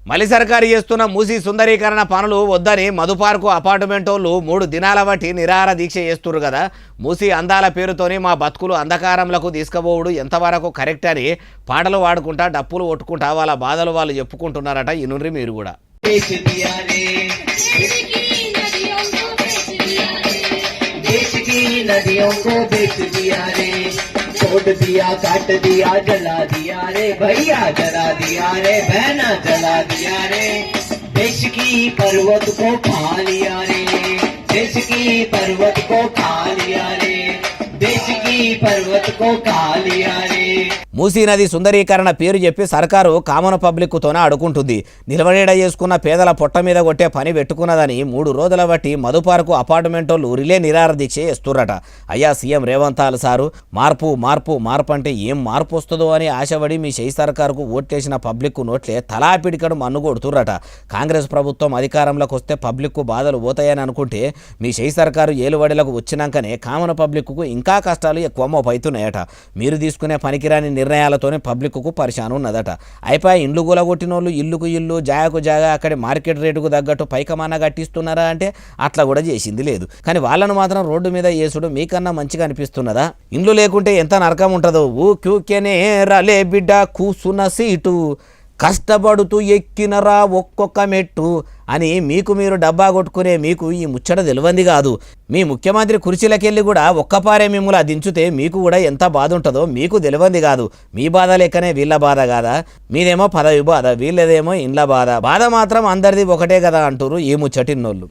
మలి సర్కారు చేస్తున్న మూసీ సుందరీకరణ పనులు వద్దని మధుపార్కు అపార్ట్మెంటోళ్ళు 3 దినాల బట్టి నిరాహార దీక్ష చేస్తున్నారు కదా. మూసీ అందాల పేరుతోని మా బతుకులు అంధకారంలోకి తీసుకుపోవుడు ఎంతవరకు కరెక్ట్ అని పాటలు పాడుకుంటా డప్పులు కొట్టుకుంటా వాళ్ళ బాధలు వాళ్ళు చెప్పుకుంటున్నారట. ఇనుర్రి మీరు కూడా. तोड़ दिया काट दिया जला दिया रे भैया जला दिया रे बहना जला दिया रे देश की पर्वत को खा लिया रे देश की पर्वत को खा लिया रे देश की पर्वत को खा लिया रे. మూసీ నది సుందరీకరణ పేరు చెప్పి సర్కారు కామన్ పబ్లిక్తోనే అడుకుంటుంది. నిలవడేడ చేసుకున్న పేదల పొట్ట మీద కొట్టే పని పెట్టుకున్నదని 3 రోజుల బట్టి మధుపార్కు అపార్ట్మెంటోళ్ళు రిలే నిరాహార దీక్ష చేస్తుర్రట. అయ్యా సీఎం రేవంత్ సారు మార్పు మార్పు మార్పు అంటే ఏం మార్పు వస్తుందో అని ఆశపడి మీ షెయి సర్కారుకు ఓట్లేసిన పబ్లిక్ నోట్లే తలా పిడికడు మన్ను కొడుతుర్రట. కాంగ్రెస్ ప్రభుత్వం అధికారంలోకి వస్తే పబ్లిక్ బాధలు పోతాయని అనుకుంటే మీ షెయి సర్కారు ఏలుబడిలకు వచ్చినాకనే కామన్ పబ్లిక్కు ఇంకా కష్టాలు ఎక్కువ మోపవుతున్నాయట. మీరు తీసుకునే పనికిరాని నిర్ణయాలతోనే పబ్లిక్కు పరిశాను ఉన్నదట. అయిపోయి ఇండ్లు గులగొట్టినోళ్ళు ఇల్లుకు ఇల్లు జాగకు జాగా అక్కడి మార్కెట్ రేటుకు తగ్గట్టు పైకమాన కట్టిస్తున్నారా అంటే అట్లా కూడా చేసింది లేదు. కానీ వాళ్ళను మాత్రం రోడ్డు మీద వేసుడు మీకన్నా మంచిగా అనిపిస్తున్నదా? ఇండ్లు లేకుంటే ఎంత నరకం ఉంటుందో. ఊక్యూకెనే రలే బిడ్డ కూసున్న సీటు కష్టపడుతూ ఎక్కినరా ఒక్కొక్క మెట్టు అని మీకు మీరు డబ్బా కొట్టుకునే మీకు ఈ ముచ్చట తెలియంది కాదు. మీ ముఖ్యమంత్రి కుర్చీలకెళ్ళి కూడా ఒక్కపారే మిమ్మల్ని దించుతే మీకు కూడా ఎంత బాధ ఉంటుందో మీకు తెలియంది కాదు. మీ బాధ లెక్కనే వీళ్ళ బాధ కాదా? మీదేమో పదవి బాధ, వీళ్ళదేమో ఇండ్ల బాధ. బాధ మాత్రం అందరిది ఒకటే కదా అంటారు ఈ ముచ్చటిన్నోళ్ళు.